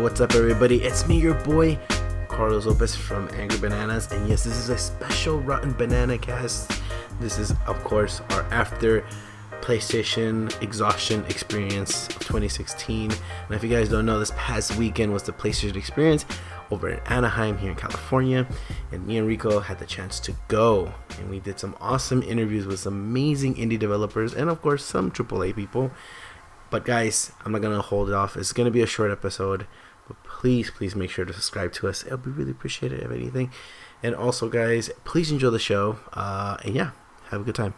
what's up, everybody? It's me, your boy, Carlos Lopez from Angry Bananas. And yes, this is a special Rotten Banana cast. This is, of course, our after PlayStation exhaustion experience of 2016. And if you guys don't know, this past weekend was the PlayStation experience over in Anaheim here in California. And me and Rico had the chance to go. And we did some awesome interviews with some amazing indie developers and, of course, some AAA people. But guys, I'm not going to hold it off. It's going to be a short episode. But please make sure to subscribe to us. It'll be really appreciated, if anything. And also, guys, please enjoy the show. And yeah, have a good time.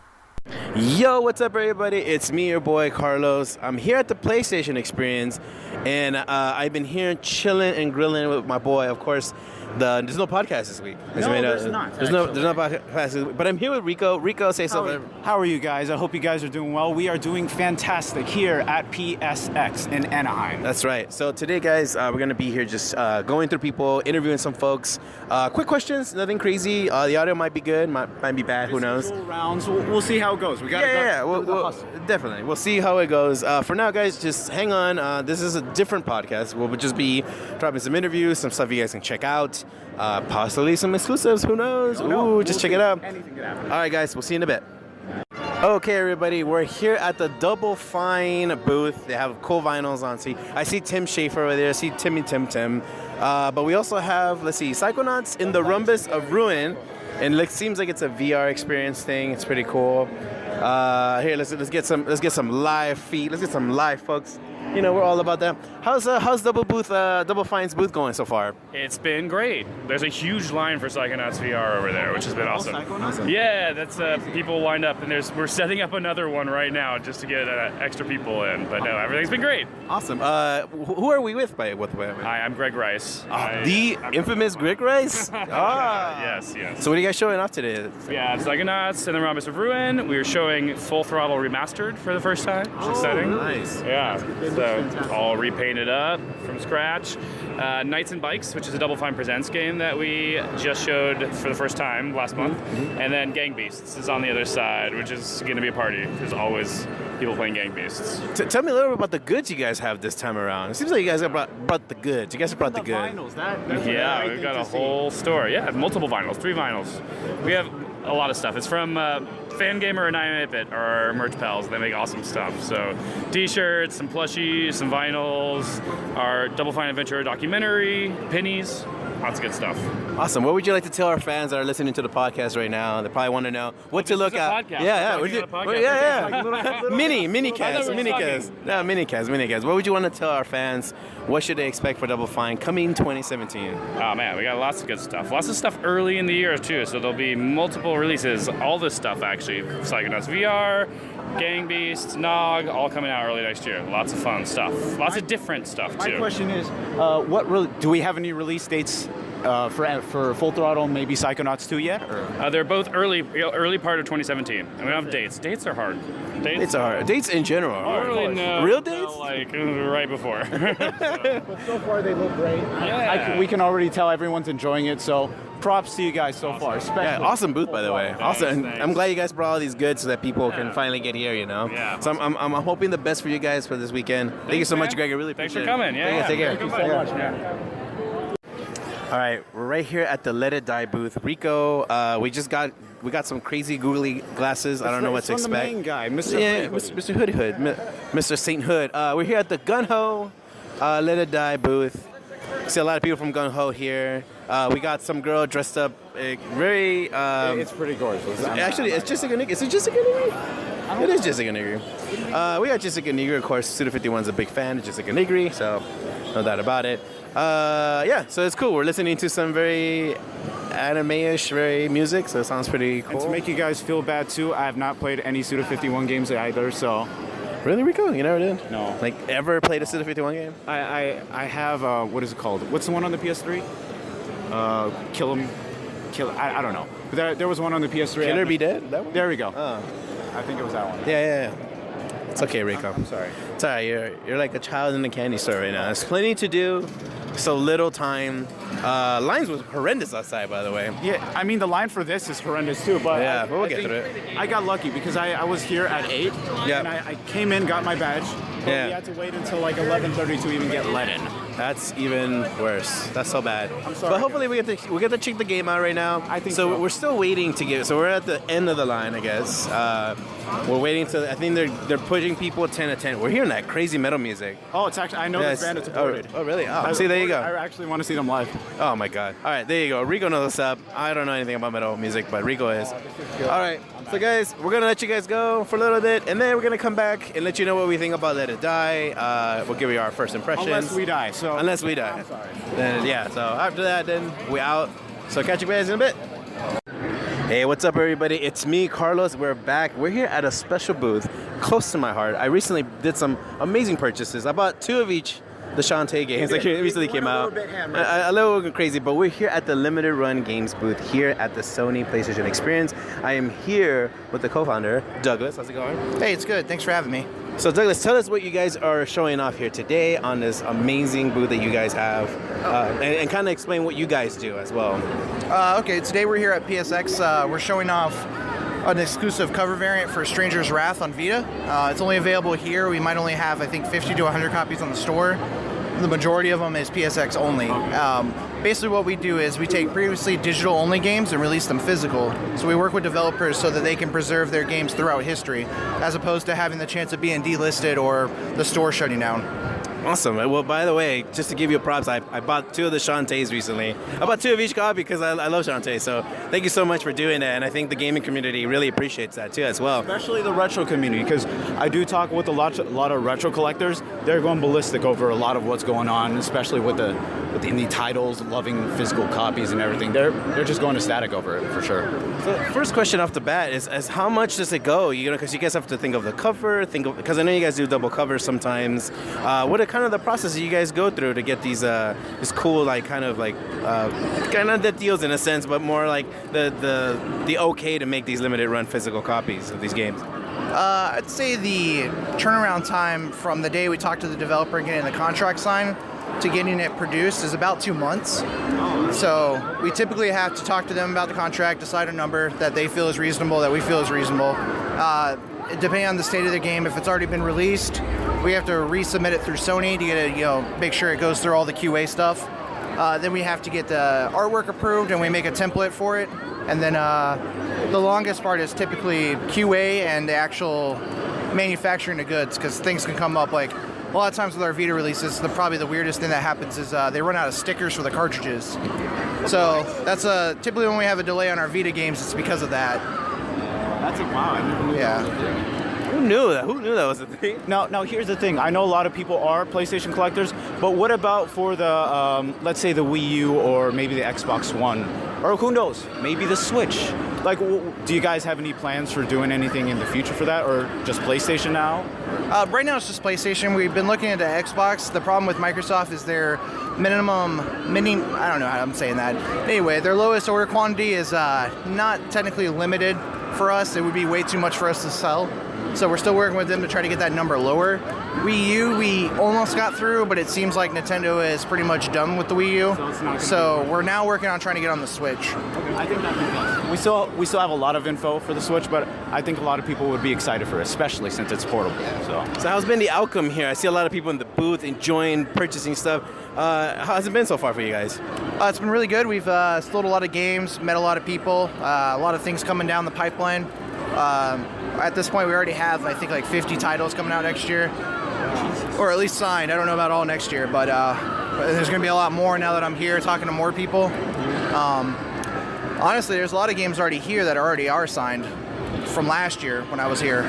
Yo, what's up, everybody? It's me, your boy, Carlos. I'm here at the PlayStation experience. And I've been here chilling and grilling with my boy. Of course, there's no podcast this week. There's not. There's no podcast this week. But I'm here with Rico. Rico, say something. How are you guys? I hope you guys are doing well. We are doing fantastic here at PSX in Anaheim. That's right. So today, guys, we're going to be here just going through people, interviewing some folks. Quick questions, nothing crazy. The audio might be good, might be bad. Who knows? Rounds. We'll see how it goes. We got We'll definitely. We'll see how it goes. For now, guys, just hang on. This is a different podcast. We'll just be dropping some interviews, some stuff you guys can check out. Possibly some exclusives. Who knows? Just check it out. Anything could happen. All right, guys. We'll see you in a bit. Okay, everybody. We're here at the Double Fine booth. They have cool vinyls on. See, I see Tim Schafer over there. I see Tim. But we also have, let's see, Psychonauts in the Rhombus of Ruin. And it seems like it's a VR experience thing. It's pretty cool. Here, let's get some live feed. Let's get some live folks. You know, we're all about that. How's Double Fine's booth going so far? It's been great. There's a huge line for Psychonauts VR over there, which has been awesome. Psychonauts? Yeah, that's people lined up, and we're setting up another one right now just to get extra people in. But no, everything's been great. Awesome. Who are we with? Hi, I'm Greg Rice. The infamous Greg Rice? Yes. So what are you guys showing off today? Yeah, Psychonauts and the Rhombus of Ruin. We were showing Full Throttle Remastered for the first time, which is exciting. Nice. Yeah, so all repainted up from scratch. Knights and Bikes, which is a Double Fine Presents game that we just showed for the first time last month. And then Gang Beasts is on the other side, which is going to be a party. There's always people playing Gang Beasts. Tell me a little bit about the goods you guys have this time around. It seems like you guys have brought the goods. You guys have brought the goods. Vinyls. That's We've got a whole store. Yeah, multiple vinyls, 3 vinyls. We have a lot of stuff. It's from Fangamer and 9-Bit, our merch pals. They make awesome stuff. So t-shirts, some plushies, some vinyls, our Double Fine Adventure documentary, pennies, lots of good stuff. Awesome. What would you like to tell our fans that are listening to the podcast right now? They probably want to know what to look at. Podcast. Yeah. Mini cast. What would you want to tell our fans? What should they expect for Double Fine coming 2017? Oh man, we got lots of good stuff. Lots of stuff early in the year too, so there'll be multiple releases. All this stuff actually. Psychonauts VR, Gang Beasts, Nog, all coming out early next year. Lots of fun stuff. Lots of different stuff too. My question is, do we have any release dates for Full Throttle, maybe Psychonauts 2 yet? Or? They're both early part of 2017. And we don't have dates. Dates are hard. Dates are hard. Dates in general are hard. Really, no. Real dates? Like right before. But so far they look great. Yeah. We can already tell everyone's enjoying it, so props to you guys so far. Yeah, awesome booth, by the way. Awesome. Thanks. I'm glad you guys brought all these goods so that people can finally get here, you know? Yeah. So I'm hoping the best for you guys for this weekend. Thank you so much, Greg. I really Thanks appreciate for coming. Yeah. Take care. Thank you so much, man. All right, we're right here at the Let It Die booth. Rico, we got some crazy googly glasses. I don't know what to expect. The main guy, Mr. Mr. Hood, Mr. Saint Hood. We're here at the Gun Ho Let It Die booth. See a lot of people from Gun Ho here. We got some girl dressed up very. It's pretty gorgeous. Actually, it's Jessica Nigri. Is it Jessica Nigri? It is Jessica Nigri. We got Jessica Nigri. Of course, Suda51's a big fan of Jessica Nigri, so no doubt about it. So it's cool. We're listening to some very anime-ish, very music, so it sounds pretty cool. And to make you guys feel bad too, I have not played any Suda51 games either, so. Really, Rico? You never did? No. Like, ever played a Suda51 game? I have, what is it called? What's the one on the PS3? I don't know. But there was one on the PS3. Killer Be Dead? That one? There we go. Oh. I think it was that one. Yeah. It's okay, Rico. I'm sorry. It's all right. You're like a child in a candy store right now. There's plenty to do, so little time. Lines was horrendous outside, by the way. Yeah, I mean, the line for this is horrendous too, but we'll get through it. I got lucky because I was here at 8, Yeah. and I came in, got my badge, But we had to wait until like 11:30 to even get let in. That's even worse. That's so bad. I'm sorry. But hopefully we get to check the game out right now. I think so. so. We're still waiting to get. So we're at the end of the line, I guess. We're waiting to. I think they're pushing people 10 to 10. We're hearing that crazy metal music. Oh, it's actually I know this band. It's supported. Oh, really? Oh, see, there you go. I actually want to see them live. Oh my God. All right, there you go. Rico knows what's up. I don't know anything about metal music, but Rico is. All right. So guys, we're gonna let you guys go for a little bit, and then we're gonna come back and let you know what we think about Let It Die. We'll give you our first impressions. Unless we die. So Unless we die. I'm sorry. Then yeah. So after that, then we out. So catch you guys in a bit. Hey, what's up, everybody? It's me, Carlos. We're back. We're here at a special booth close to my heart. I recently did some amazing purchases. I bought 2 of each. The Shantae games that recently came out. A little crazy, but we're here at the Limited Run Games booth here at the Sony PlayStation Experience. I am here with the co-founder, Douglas. How's it going? Hey, it's good. Thanks for having me. So Douglas, tell us what you guys are showing off here today on this amazing booth that you guys have, and kind of explain what you guys do as well. Okay, today we're here at PSX. We're showing off an exclusive cover variant for Stranger's Wrath on Vita. It's only available here. We might only have, I think, 50 to 100 copies on the store. The majority of them is PSX only. Basically what we do is we take previously digital-only games and release them physical. So we work with developers so that they can preserve their games throughout history, as opposed to having the chance of being delisted or the store shutting down. Awesome. Well, by the way, just to give you props, I bought 2 of the Shantaes recently. I bought 2 of each copy because I love Shantae. So thank you so much for doing that. And I think the gaming community really appreciates that too as well. Especially the retro community, because I do talk with a lot of retro collectors. They're going ballistic over a lot of what's going on, especially with the indie titles, loving physical copies and everything. They're just going ecstatic over it for sure. So first question off the bat is how much does it go? You know, because you guys have to think of the cover, because I know you guys do double covers sometimes. What are kind of the process you guys go through to get these this cool kind of the deals in a sense, but more like the okay to make these limited run physical copies of these games? I'd say the turnaround time from the day we talk to the developer and getting the contract signed to getting it produced is about 2 months. So we typically have to talk to them about the contract, decide a number that they feel is reasonable, that we feel is reasonable. Depending on the state of the game, if it's already been released, we have to resubmit it through Sony to get it, make sure it goes through all the QA stuff. Then we have to get the artwork approved, and we make a template for it. And then the longest part is typically QA and the actual manufacturing of goods, because things can come up like a lot of times with our Vita releases. Probably the weirdest thing that happens is they run out of stickers for the cartridges. So that's typically when we have a delay on our Vita games, it's because of that. That's a wow. I never knew that was a thing. Who knew that? Who knew that was a thing? Now here's the thing. I know a lot of people are PlayStation collectors, but what about for the, let's say the Wii U or maybe the Xbox One? Or who knows, maybe the Switch? Like, do you guys have any plans for doing anything in the future for that, or just PlayStation now? Right now it's just PlayStation. We've been looking into Xbox. The problem with Microsoft is their I don't know how I'm saying that. Anyway, their lowest order quantity is not technically limited for us. It would be way too much for us to sell. So we're still working with them to try to get that number lower. Wii U, we almost got through, but it seems like Nintendo is pretty much done with the Wii U. So we're now working on trying to get on the Switch. Okay. I think that's we still have a lot of info for the Switch, but I think a lot of people would be excited for it, especially since it's portable. So how's been the outcome here? I see a lot of people in the booth enjoying purchasing stuff. How's it been so far for you guys? It's been really good. We've sold a lot of games, met a lot of people, a lot of things coming down the pipeline. At this point, we already have, I think, like 50 titles coming out next year, or at least signed. I don't know about all next year, but there's going to be a lot more now that I'm here talking to more people. Honestly, there's a lot of games already here that already are signed from last year when I was here.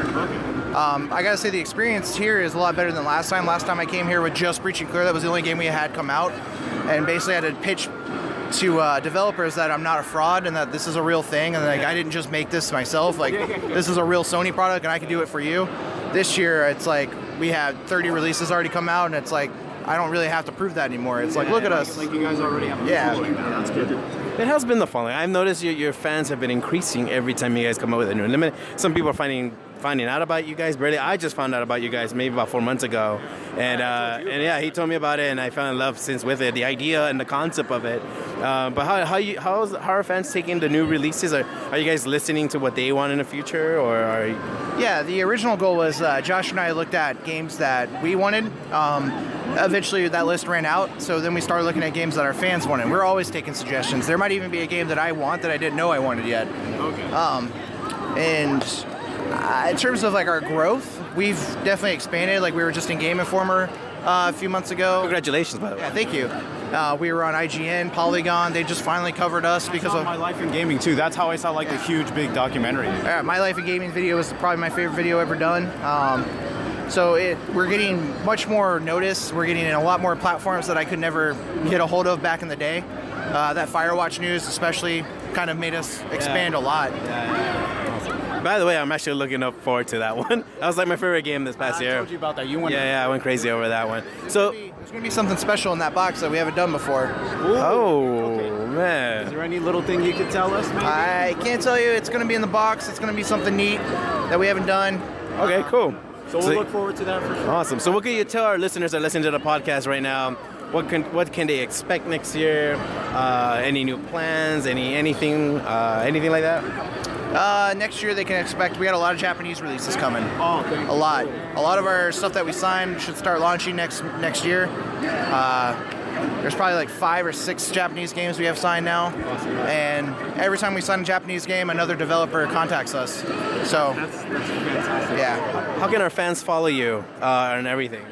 I gotta say the experience here is a lot better than last time. Last time I came here with just Breach and Clear. That was the only game we had come out, and basically I had to pitch to developers that I'm not a fraud and that this is a real thing, and I didn't just make this myself. Like, this is a real Sony product and I can do it for you. This year it's like we had 30 releases already come out, and it's like I don't really have to prove that anymore. It's like, look at us. Like you guys already have a following now. That's good. It has been the following. I've noticed your fans have been increasing every time you guys come up with a new limited. Some people are finding out about you guys. Barely, I just found out about you guys maybe about 4 months ago, and yeah, he told me about it, and I fell in love since with it, the idea and the concept of it. But how are fans taking the new releases? Are you guys listening to what they want in the future, or are you... Yeah, the original goal was Josh and I looked at games that we wanted. Eventually, that list ran out, so then we started looking at games that our fans wanted. We're always taking suggestions. There might even be a game that I want that I didn't know I wanted yet. Okay. And in terms of like our growth, we've definitely expanded. Like we were just in Game Informer a few months ago. Congratulations, by the way. Yeah, thank you. We were on IGN, Polygon. They just finally covered us because of My Life in Gaming too. That's how I saw like the huge big documentary. Yeah, My Life in Gaming video was probably my favorite video ever done. So we're getting much more notice. We're getting in a lot more platforms that I could never get a hold of back in the day. That Firewatch news especially kind of made us expand a lot. By the way, I'm actually looking forward to that one. That was like my favorite game this past year. I told you about that. You went. Yeah, I went crazy over that one. So, There's going to be something special in that box that we haven't done before. oh Is man, there any little thing you could tell us? Maybe? I can't tell you. It's going to be in the box. It's going to be something neat that we haven't done. okay, cool. So we'll look forward to that for sure. Awesome. So, what can you tell our listeners that are listening to the podcast right now? What can they expect next year? Any new plans? Anything like that? Next year they can expect, we got a lot of Japanese releases coming. Oh, okay. A lot of our stuff that we signed should start launching next year. There's probably like 5 or 6 Japanese games we have signed now, and every time we sign a Japanese game, another developer contacts us. So That's fantastic. yeah. How can our fans follow you and everything?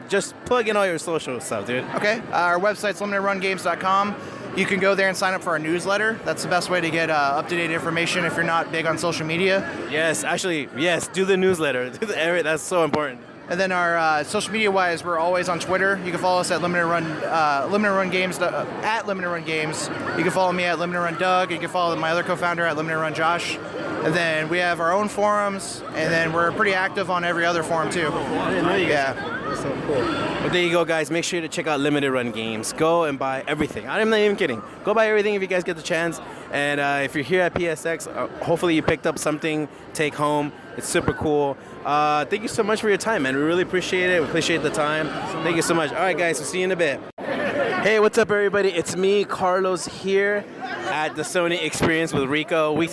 Just plug in all your social stuff, dude. Okay, our website's limitedrungames.com. You can go there and sign up for our newsletter. That's the best way to get up-to-date information if you're not big on social media. Yes, actually, yes. Do the newsletter. That's so important. And then our social media-wise, we're always on Twitter. You can follow us at Limited Run Games at Limited Run Games. You can follow me at Limited Run Doug. You can follow my other co-founder at Limited Run Josh. And then we have our own forums, and then we're pretty active on every other forum too. I didn't know you guys. Yeah. That's so cool. But there you go, guys. Make sure to check out Limited Run Games. Go and buy everything. I'm not even kidding. Go buy everything if you guys get the chance. And if you're here at PSX, hopefully you picked up something. Take home. It's super cool. Thank you so much for your time, man. We really appreciate it. We appreciate the time. Thank you so much. All right, guys. We'll see you in a bit. Hey, what's up, everybody? It's me, Carlos, here at the Sony Experience with Rico. We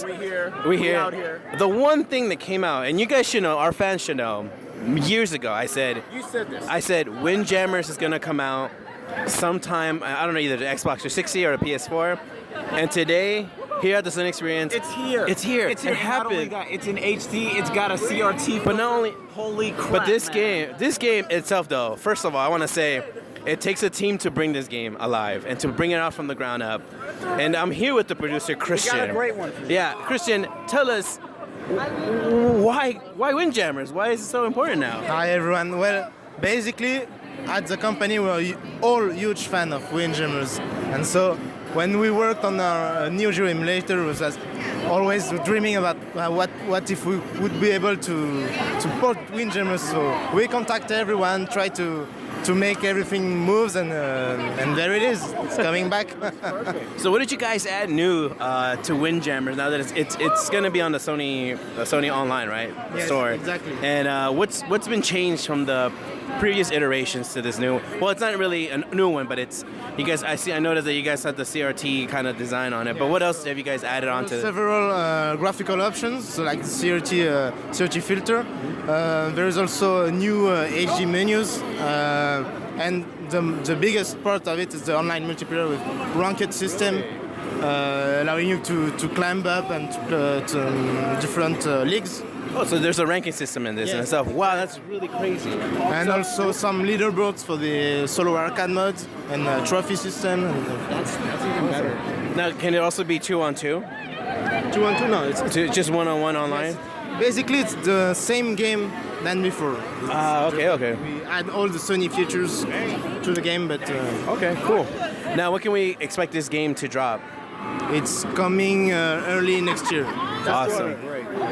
out here. The one thing that came out, and you guys should know, our fans should know, years ago, I said, You said this. I said, Windjammers is gonna come out sometime. I don't know, either the Xbox 360 or the PS4. And today, here at the Sony Experience, It's here. It's here. It's here. It Not only happened. that, it's in HD. It's got a CRT. But not only, Holy crap! but this man. game itself, though. First of all, I want to say, it takes a team to bring this game alive and to bring it out from the ground up. And I'm here with the producer, Christian. a great one for you. Yeah, Christian, tell us why Windjammers? Why is it so important now? Hi everyone. Well, basically, at the company we're all huge fan of Windjammers, and so when we worked on our Neo Geo emulator, we was always dreaming about what if we would be able to port Windjammers. So we contact everyone, try to make everything moves, and there it is. It's coming back. So what did you guys add new to Windjammers now that it's gonna be on the Sony Online, right? The Yes, store. exactly. And what's been changed from the previous iterations to this new? Well, it's not really a new one, but it's you guys. I noticed that you guys had the CRT kind of design on it. But what else have you guys added on to? Several graphical options, so like the CRT filter. There is also new HD menus, and the biggest part of it is the online multiplayer with ranked system, allowing you to climb up and to different leagues. Oh, so there's a ranking system in this and Yes. stuff. Wow, that's really crazy. And also some leaderboards for the solo arcade mode and trophy system. That's even better. Now, can it also be 2-on-2? 2-on-2, no, it's Just 1-on-1 online? basically it's the same game than before. Okay. We add all the Sony features to the game, but Okay, cool. Now, when can we expect this game to drop? it's coming early next year.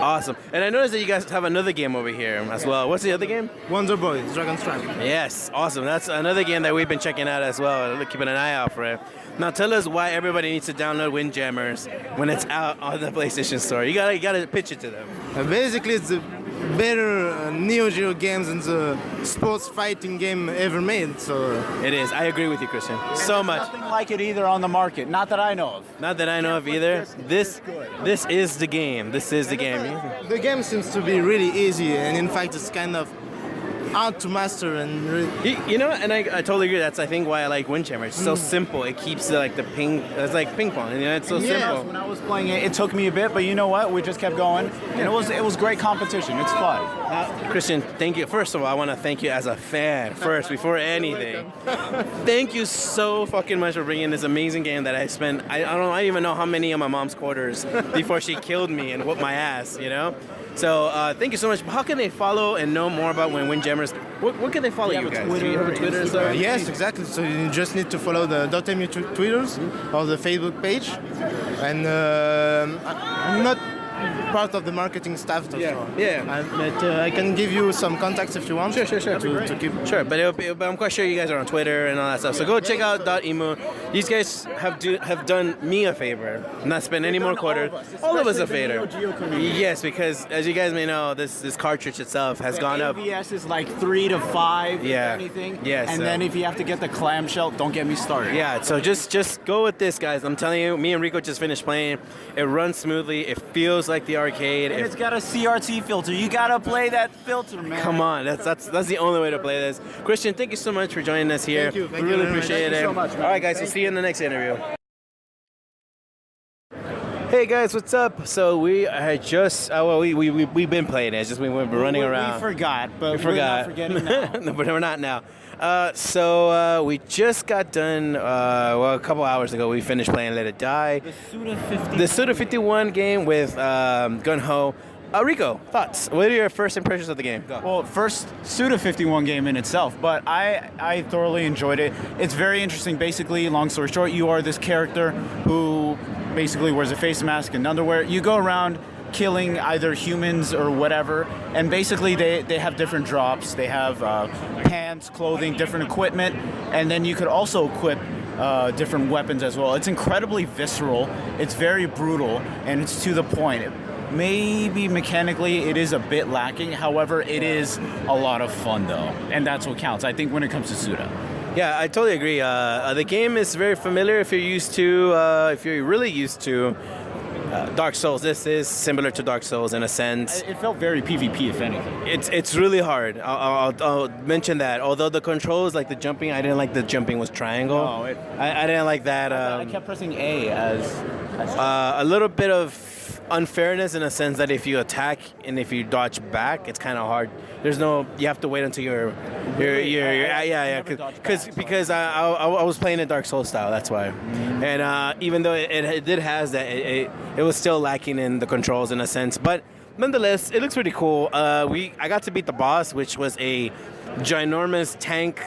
Awesome. And I noticed that you guys have another game over here as well. What's the other game? Wonder Boy, Dragon's Trap. Yes, awesome. That's another game that we've been checking out as well. Keeping an eye out for it. Now, tell us why everybody needs to download Windjammers when it's out on the PlayStation Store. You gotta pitch it to them. Basically, it's the better Neo Geo games and the sports fighting game ever made. So It is. I agree with you, Christian. So much. Nothing like it either on the market. Not that I know of. Not that I know of either. This is the game. This is the game. the game seems to be really easy, and in fact, it's kind of hard to master and. You know, and I totally agree. That's I think why I like Windjammer. It's so simple. It keeps like the ping. It's like ping pong. You know, it's so simple. When I was playing it, it took me a bit, but you know what? We just kept going, and it was great competition. It's fun. Christian, thank you. First of all, I want to thank you as a fan first, before anything. Thank you so fucking much for bringing this amazing game that I spent. I don't even know how many of my mom's quarters before she killed me and whooped my ass. You know. So thank you so much. How can they follow and know more about when Windjammers? What can they follow you guys? Twitter, Do you have a Twitter? Yes, exactly. So you just need to follow the .mu Twitters or the Facebook page, and I'm not part of the marketing staff. But I can give you some contacts if you want. Sure. To keep. Sure, but I'm quite sure you guys are on Twitter and all that stuff. So go check out .emu. These guys have done me a favor, not spend any more quarters. All of us a favor. Yes, because as you guys may know, this cartridge itself has gone up. AVS is like 3 to 5, Yeah. if anything. Yes, And so- then if you have to get the clamshell, don't get me started. Yeah, so just go with this, guys. I'm telling you, me and Rico just finished playing. It runs smoothly. It feels like the arcade. And it's got a CRT filter. You gotta play that filter, man. Come on, that's the only way to play this. Christian, thank you so much for joining us here. Thank you. Thank we you really very much. appreciate Thank you it. so much, man. All right, guys, we'll see you in the next interview. Hey guys, what's up? So we had just we've been playing it. It's just we've been running around. We forgot, but We forgot. we're not forgetting now. No, but we're not now. So we just got done. A couple hours ago, we finished playing Let It Die. The Suda 51 game with Gun Ho. Rico, thoughts? What are your first impressions of the game? Go. Well, first Suda 51 game in itself, but I thoroughly enjoyed it. It's very interesting. Basically, long story short, you are this character who basically wears a face mask and underwear. You go around killing either humans or whatever, and basically they have different drops. They have pants, clothing, different equipment, and then you could also equip different weapons as well. It's incredibly visceral. It's very brutal, and it's to the point. Maybe mechanically it is a bit lacking. However, it is a lot of fun though, and that's what counts, I think, when it comes to Suda. Yeah, I totally agree. The game is very familiar if you're really used to Dark Souls. This is similar to Dark Souls in a sense. It felt very PvP, if anything. It's really hard. I'll mention that. Although the controls, like the jumping, I didn't like the jumping was triangle. No, I didn't like that. I kept pressing A as A little bit of unfairness in a sense that if you attack and if you dodge back, it's kind of hard. You have to wait until because I was playing in Dark Souls style, that's why. And even though it did has that, it was still lacking in the controls in a sense, but nonetheless, it looks pretty cool. I got to beat the boss, which was a ginormous tank,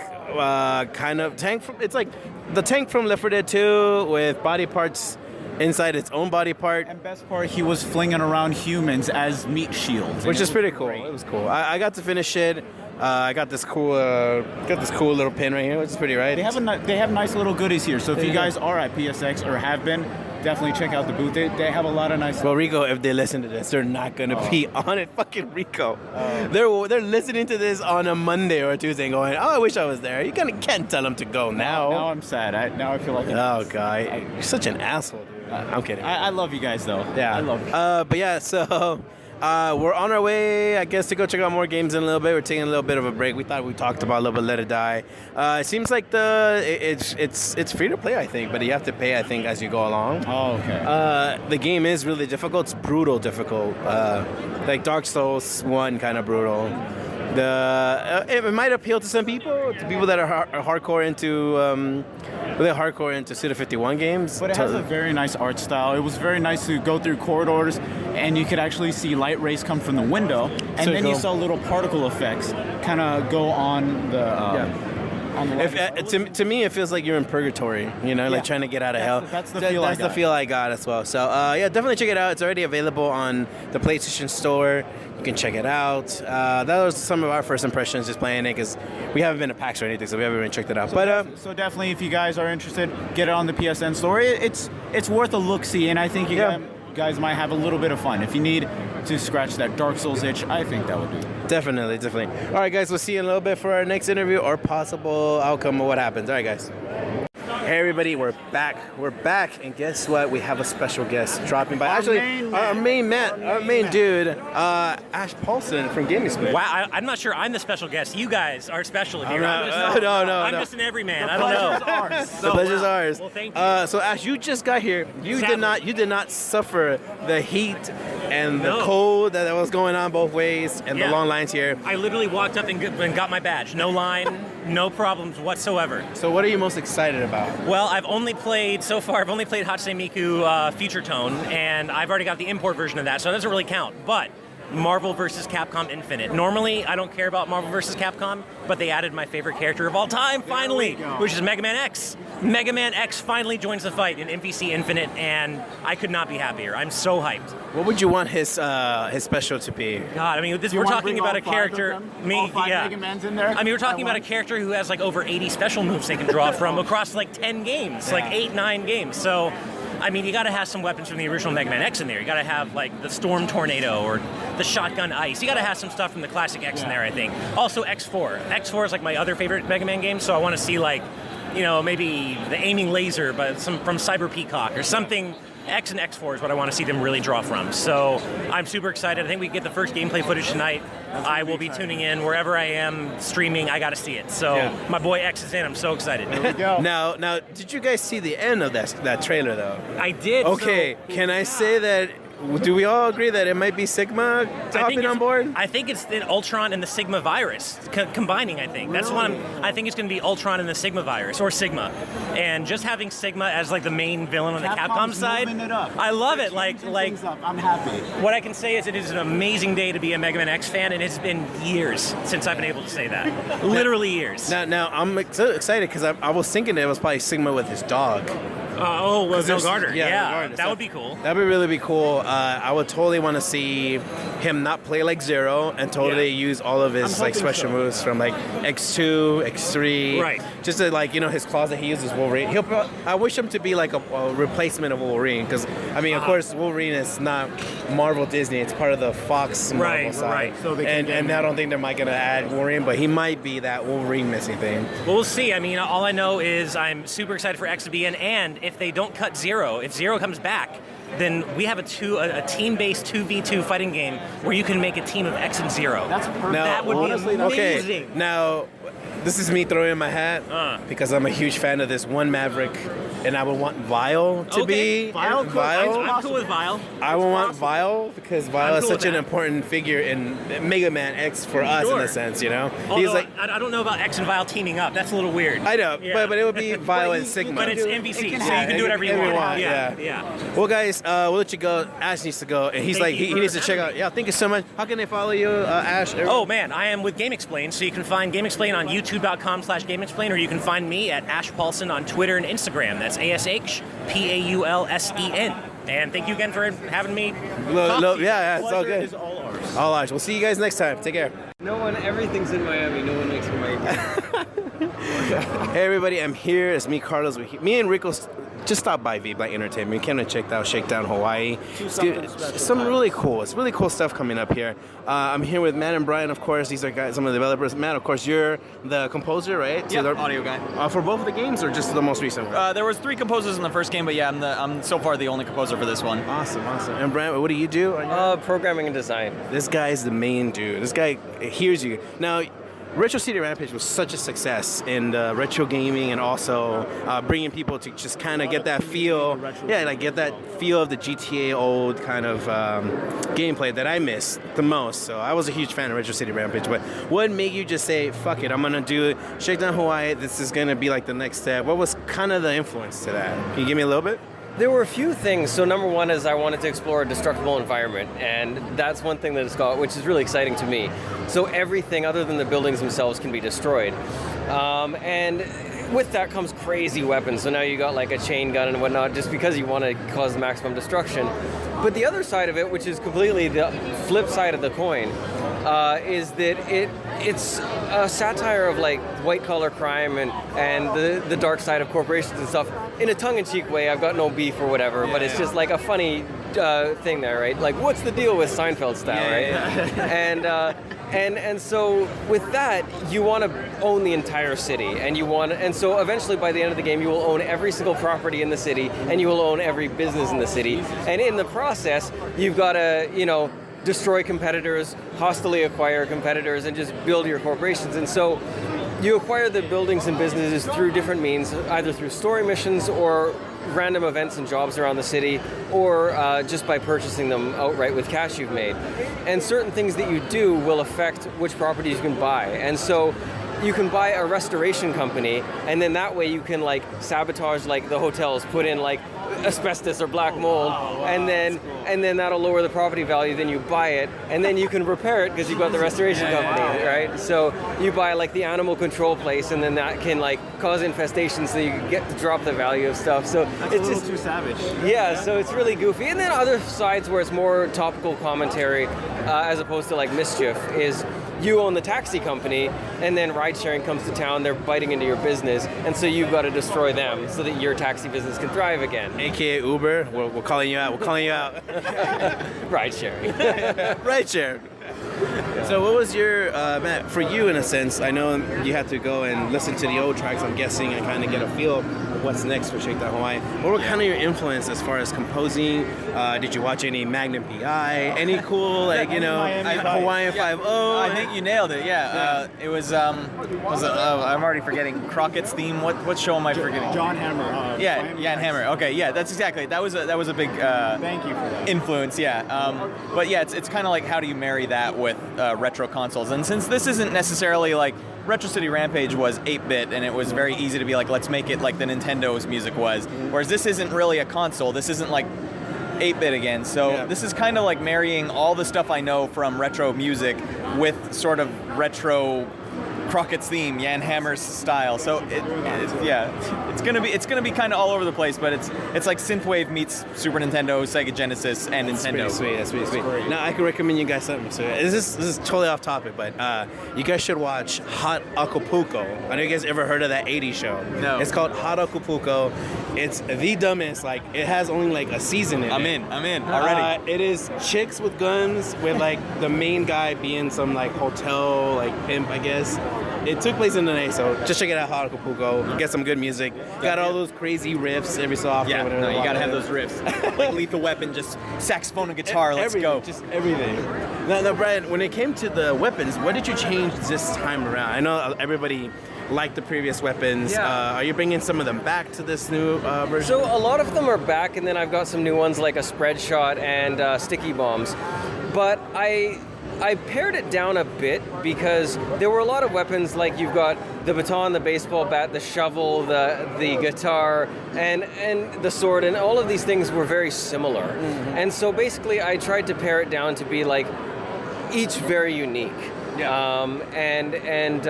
kind of tank. It's like the tank from Left 4 Dead 2 with body parts inside its own body part. And best part, he was flinging around humans as meat shields, Which is pretty cool. It was cool. I got to finish it. I got this cool little pin right here, which is pretty right. They have nice little goodies here. So if you guys are at PSX or have been, definitely check out the booth. They have a lot of nice. Well, Rico, if they listen to this, they're not gonna be on it. Fucking Rico. They're listening to this on a Monday or a Tuesday and going, "Oh, I wish I was there." You can't tell them to go now. Now I'm sad. Now I feel like. Oh, guy, you're such an asshole, dude. I'm kidding. I love you guys though. Yeah, I love you. But yeah, so we're on our way, I guess, to go check out more games in a little bit. We're taking a little bit of a break. We thought we talked about a little bit Let It Die. It seems like it's free to play, I think, but you have to pay, I think, as you go along. Oh, okay. The game is really difficult. It's brutal difficult. Like Dark Souls 1 kind of brutal. It might appeal to some people, to people that are hardcore into Suda 51 games. But it has a very nice art style. It was very nice to go through corridors, and you could actually see light rays come from the window, and So then cool. you saw little particle effects kind of go on the. On the light. To me, it feels like you're in purgatory, like trying to get out of hell. That's the feel I That's the got. feel I got as well. So, yeah, definitely check it out. It's already available on the PlayStation Store. You can check it out. That was some of our first impressions just playing it because we haven't been to PAX or anything, so we haven't even checked it out. So definitely, if you guys are interested, get it on the PSN store. It's worth a look-see, and I think you guys might have a little bit of fun. If you need to scratch that Dark Souls itch, I think that would do. Definitely. All right, guys, we'll see you in a little bit for our next interview or possible outcome of what happens. All right, guys. Hey, everybody, we're back. And guess what? We have a special guest dropping by. Our main dude, Ash Paulson from Gaming Space. Wow, I'm not sure I'm the special guest. You guys are special here. I'm just an everyman. I don't know. The pleasure's ours. Well, thank you. So Ash, you just got here. You did not suffer the heat and the No. cold that was going on both ways and the Yeah. long lines here. I literally walked up and got my badge. No line, no problems whatsoever. So what are you most excited about? Well, I've only played Hatsune Miku Feature Tone, and I've already got the import version of that, so it doesn't really count. But Marvel vs. Capcom Infinite. Normally, I don't care about Marvel vs. Capcom, but they added my favorite character of all time, finally, which is Mega Man X. Mega Man X finally joins the fight in MVC Infinite, and I could not be happier. I'm so hyped. What would you want his special to be? God, I mean, we're talking about a character. All five Mega Mans in there? I mean, we're talking about a character who has like over 80 special moves they can draw from across like 10 games, like 8, 9 games. So, I mean, you got to have some weapons from the original Mega Man X in there. You got to have like the Storm Tornado or the Shotgun Ice. You got to have some stuff from the classic X in there, I think. Also, X4. X4 is like my other favorite Mega Man game, so I want to see like, maybe the aiming laser, but from Cyber Peacock or something. X and X4 is what I want to see them really draw from. So I'm super excited. I think we get the first gameplay footage tonight. I will be tuning in wherever I am streaming. I got to see it. So my boy X is in. I'm so excited. There we go. Now, did you guys see the end of that trailer though? I did. Okay, can I say that? Do we all agree that it might be Sigma hopping on board? I think it's the Ultron and the Sigma virus combining. I think that's one. I think it's going to be Ultron and the Sigma virus, or Sigma, and just having Sigma as like the main villain on the Capcom side. Moving it up. I love it. Things up. I'm happy. What I can say is it is an amazing day to be a Mega Man X fan, and it's been years since I've been able to say that. Literally years. Now I'm so excited because I was thinking that it was probably Sigma with his dog. Well, no Garter. Yeah, that would be cool. That would really be cool. I would totally want to see him not play like Zero and totally use all of his like special moves from like X2, X3. Right. Just to, like, his claws that he uses Wolverine. I wish him to be like a replacement of Wolverine because I mean, of course, Wolverine is not Marvel Disney. It's part of the Fox Marvel side. Right. So and I don't think they're gonna add Wolverine, but he might be that Wolverine missing thing. Well, we'll see. I mean, all I know is I'm super excited for X to be in, and if they don't cut Zero, if Zero comes back, then we have a team-based 2v2 fighting game where you can make a team of X and Zero. That's perfect. That would be amazing. Okay, now this is me throwing in my hat because I'm a huge fan of this one Maverick, and I would want Vile to be. Vile? I'm cool with Vile. I would want Vile because Vile is such an important figure in Mega Man X for us in a sense, Although, He's like, I don't know about X and Vile teaming up. That's a little weird. I know, Yeah. but it would be Vile and Sigma. But it's MVC, so you happen. can do whatever you want. Yeah. Well, guys, we'll let you go. Ash needs to go, and he's Thank like, you he for needs to check out. having me. Yeah, thank you so much. How can they follow you, Ash? Oh man, I am with Game Explain, so you can find Game Explain on youtube.com/Game Explain, or you can find me at Ash Paulson on Twitter and Instagram. That's ASHPAULSEN. And thank you again for having me. Yeah, it's all good. Is all ours. All ours. We'll see you guys next time. Take care. Everything's in Miami. No one makes Miami. Hey everybody, I'm here. It's me, Carlos. Me and Rico just stopped by V-Black Entertainment. We came to check out Shakedown Hawaii. Some really cool. It's really cool stuff coming up here. I'm here with Matt and Brian, of course. These are guys, some of the developers. Matt, of course, you're the composer, right? Yeah, audio guy. For both of the games, or just the most recent one? There was 3 composers in the first game, but yeah, I'm so far the only composer for this one. Awesome. And Brian, what do you do? Programming and design. This guy is the main dude. This guy hears you. Now, Retro City Rampage was such a success in retro gaming and also bringing people to just kind of get that feel. Yeah, like get that feel of the GTA old kind of gameplay that I miss the most. So I was a huge fan of Retro City Rampage. But what made you just say, fuck it, I'm going to do Shakedown Hawaii. This is going to be like the next step. What was kind of the influence to that? Can you give me a little bit? There were a few things. So number one is I wanted to explore a destructible environment, and that's one thing that it's got, which is really exciting to me. So everything other than the buildings themselves can be destroyed. And with that comes crazy weapons. So now you got like a chain gun and whatnot, just because you want to cause maximum destruction. But the other side of it, which is completely the flip side of the coin, is that it's a satire of like white collar crime and the dark side of corporations and stuff in a tongue-in-cheek way. I've got no beef or whatever, but it's just like a funny thing there, right? Like, what's the deal with Seinfeld style, right? And so with that, you want to own the entire city, and so eventually by the end of the game, you will own every single property in the city, and you will own every business in the city. And in the process, you've got to, destroy competitors, hostily acquire competitors, and just build your corporations. And so you acquire the buildings and businesses through different means, either through story missions or random events and jobs around the city, or just by purchasing them outright with cash you've made. And certain things that you do will affect which properties you can buy. And so you can buy a restoration company, and then that way you can like sabotage like the hotels, put in like asbestos or black mold, and then that'll lower the property value. Then you buy it, and then you can repair it because you've got the restoration company, right? So you buy like the animal control place, and then that can like cause infestations, so you get to drop the value of stuff. So it's just too savage. Yeah, so it's really goofy. And then other sides where it's more topical commentary, as opposed to like mischief, is you own the taxi company, and then ride sharing comes to town, they're biting into your business, and so you've got to destroy them so that your taxi business can thrive again. AKA Uber, we're calling you out. Ride sharing. Right, share. So what was your, Matt, for you in a sense, I know you had to go and listen to the old tracks, I'm guessing, and kind of get a feel of what's next for Shakedown Hawaii. What were kind of your influence as far as composing? Did you watch any Magnum P.I.? Any cool, like, Hawaiian 5-0? I think you nailed it. Yeah, it was. I'm already forgetting Crockett's theme. What show am I forgetting? John Hammer. Jan Hammer. Okay, yeah, that's exactly. That was a big. Thank you for that. Influence. Yeah. But yeah, it's kind of like, how do you marry that with retro consoles? And since this isn't necessarily like, Retro City Rampage was 8-bit, and it was very easy to be like, let's make it like the Nintendo's music was. Whereas this isn't really a console. This isn't like 8-bit again. So this is kind of like marrying all the stuff I know from retro music with sort of retro Crockett's theme, Jan Hammer's style. So it's gonna be kind of all over the place, but it's like synthwave meets Super Nintendo, Sega Genesis, and Nintendo. That's pretty sweet. Now I can recommend you guys something. So this is totally off topic, but you guys should watch Hot Acapulco. I know you guys ever heard of that 80s show. No. It's called Hot Acapulco. It's the dumbest. Like, it has only like a season in it. I'm in already. It is chicks with guns, with like the main guy being some like hotel like pimp, I guess. It took place in the night, so just check it out, Hot Acapulco. Get some good music. Got all those crazy riffs every so often. Yeah, no, you gotta have those riffs. Like Lethal Weapon, just saxophone and guitar. Let's go. Just everything. Now, Brian, when it came to the weapons, what did you change this time around? I know everybody liked the previous weapons. Yeah. Are you bringing some of them back to this new version? So a lot of them are back, and then I've got some new ones like a spread shot and sticky bombs. But I pared it down a bit because there were a lot of weapons, like you've got the baton, the baseball bat, the shovel, the guitar, and the sword, and all of these things were very similar. Mm-hmm. And so basically I tried to pare it down to be like each very unique. Yeah. And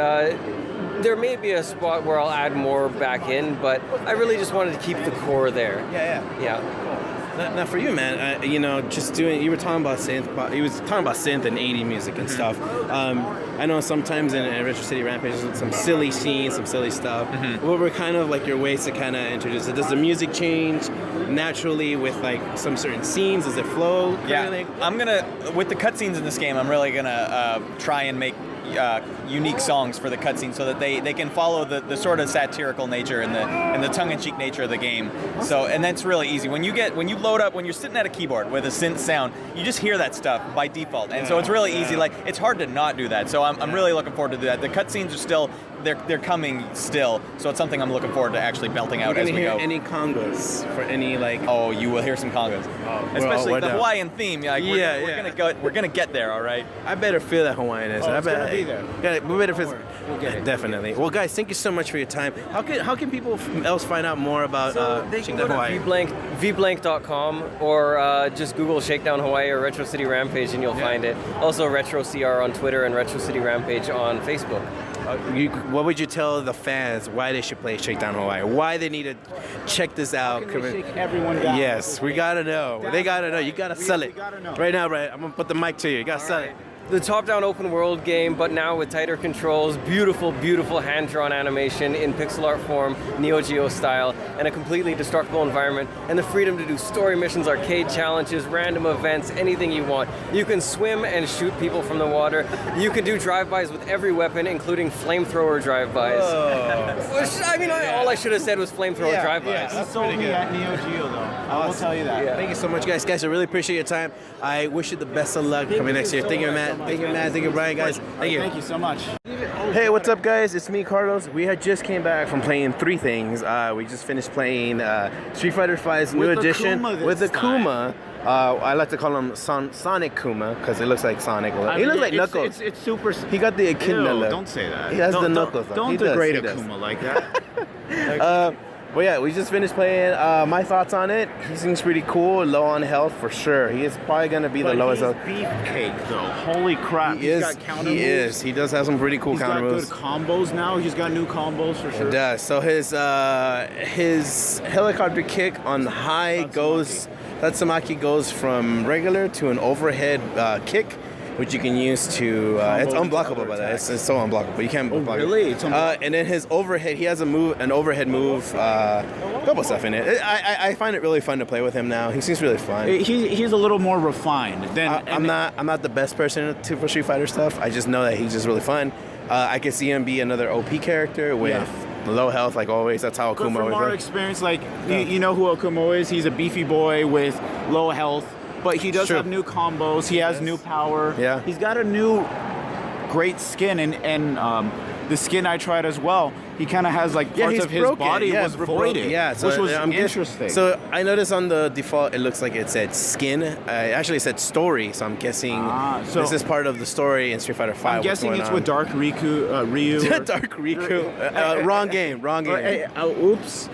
there may be a spot where I'll add more back in, but I really just wanted to keep the core there. Yeah. Now for you, man, just doing. You were talking about synth. He was talking about synth and 80 music and stuff. I know sometimes in Retro City Rampage, there's some silly scenes, some silly stuff. What were kind of like your ways to kind of introduce it? Does the music change naturally with like some certain scenes? Does it flow? Yeah, I'm gonna, with the cutscenes in this game, I'm really gonna try and make unique songs for the cutscenes so that they can follow the sort of satirical nature and the tongue-in-cheek nature of the game. So, and that's really easy. When you load up, when you're sitting at a keyboard with a synth sound, you just hear that stuff by default. And so it's really easy. Like, it's hard to not do that. So I'm really looking forward to do that. The cutscenes are still, they're coming still. So it's something I'm looking forward to actually belting out as we go. Any congas for any like? Oh, you will hear some congas. Especially the Hawaiian theme. Like, we're gonna get there. All right. I better feel that Hawaiian-ness. I better be there. We better feel. We'll get it. Definitely. Well, guys, thank you so much for your time. How can people else find out more about Shakedown Hawaii? vblank.com or just Google Shakedown Hawaii or Retro City Rampage and you'll find it. Also Retro CR on Twitter and Retro City Rampage on Facebook. What would you tell the fans why they should play Shakedown Hawaii? Why they need to check this out? Shake everyone down. Yes, we gotta know. They gotta know. You gotta sell it. We gotta know. Right now, right? I'm gonna put the mic to you. You gotta sell it. the top-down open world game, but now with tighter controls, beautiful, beautiful hand-drawn animation in pixel art form, Neo Geo style, and a completely destructible environment, and the freedom to do story missions, arcade challenges, random events, anything you want. You can swim and shoot people from the water. You can do drive-bys with every weapon, including flamethrower drive-bys. Which, I mean, all I should have said was flamethrower drive-bys. He sold me at Neo Geo, though. I will tell you that. Thank you so much, guys. Guys, I really appreciate your time. I wish you the best of luck coming next year. Thank you, Matt. Thank you, Matt. Thank you, Brian, guys. Thank you. Thank you so much. Hey, what's up, guys? It's me, Carlos. We had just came back from playing three things. We just finished playing Street Fighter V's new With the edition Kuma with the this time. Kuma. I like to call him Sonic Kuma because it looks like Sonic. He looks like Knuckles. It's super. He got the echidna look. Don't say that. He has Don't- the knuckles. Don't He does, degrade he a does. Kuma like that. But yeah, we just finished playing. My thoughts on it: he seems pretty cool, low on health for sure. He is probably gonna be the lowest health. Beefcake though. Holy crap! He is. Got counter He moves. is. He does have some pretty cool He's counter got moves. good combos now. He's got new combos for sure. It does. So his helicopter kick on high goes. Tatsumaki goes from regular to an overhead kick, which you can use to. It's unblockable, by the way. It's so unblockable. You can't block really? it. It's unblockable. And then his overhead, he has an overhead move. A couple stuff in it. I find it really fun to play with him now. He seems really fun. He's a little more refined than. I'm not the best person for Street Fighter stuff. I just know that he's just really fun. I can see him be another OP character with low health, like always. That's how But Akuma from always our is. experience, like you know who Akumo is. He's a beefy boy with low health, but he does True. have new combos. He has new power. Yeah. He's got a new great skin, and the skin I tried as well. He kind of has like parts he's of his broken. body Yeah, was voided, Yeah, so which was I'm guessing- interesting. So I noticed on the default, it looks like it said skin. Actually, it said story. So I'm guessing so- this is part of the story in Street Fighter V. I'm guessing it's with Dark Ryu. or- Dark Rico. Wrong game. Wrong game. Oops.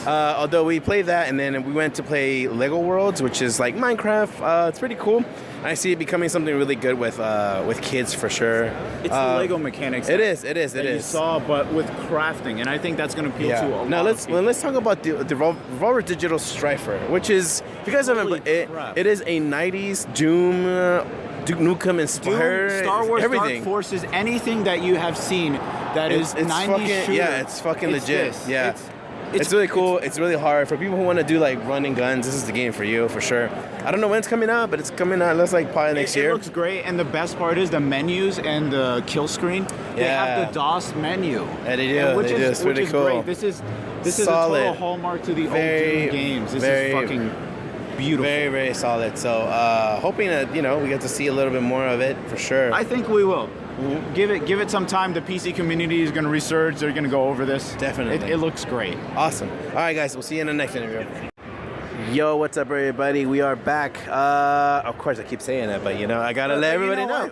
Although we played that, and then we went to play Lego Worlds, which is like Minecraft. It's pretty cool. I see it becoming something really good with kids for sure. It's the Lego mechanics. It is. It that you saw, but with crafting, and I think that's going to appeal to a lot Now of people. let's talk about the Revolver Digital Strifer, which is, if you guys remember, crap. it is a 90s Doom, Duke Nukem inspired, Star Wars, everything. Dark Forces, anything that you have seen that is 90s fucking, shooter. yeah, it's fucking it's legit. this. Yeah. It's really cool. It's really hard for people who want to do like running guns. This is the game for you for sure. I don't know when it's coming out, but it's coming out. It looks like probably next year. It looks great, and the best part is the menus and the kill screen. They have the DOS menu. Yeah, they do. Which They do. It's which pretty is cool. Great. This is a Solid. total hallmark to the Very, old Doom games. This very- is fucking beautiful. Very, very solid. So hoping that we get to see a little bit more of it for sure. I think we will. Give it some time. The PC community is going to resurge. They're going to go over this. Definitely. It looks great. Awesome. All right, guys. We'll see you in the next interview. Yo, what's up, everybody? We are back. Of course, I keep saying that, but I gotta let everybody know.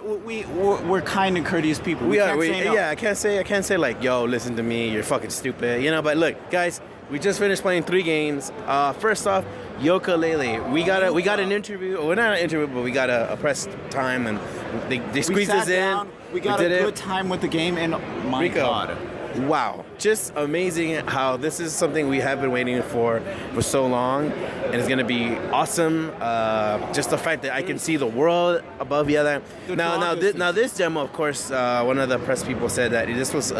We're kind of courteous people. We are. can't say no. Yeah, I can't say like, yo, listen to me. You're fucking stupid. But look, guys, we just finished playing 3 games. First off, Yooka-Laylee. We got an interview. Well, not an interview, but we got a press time, and they squeezed us in. We got a did good time with the game, and my Rico. God. Wow, just amazing how this is something we have been waiting for so long, and it's gonna be awesome. Just the fact that I can see the world above the other. Now this demo, of course, one of the press people said that this was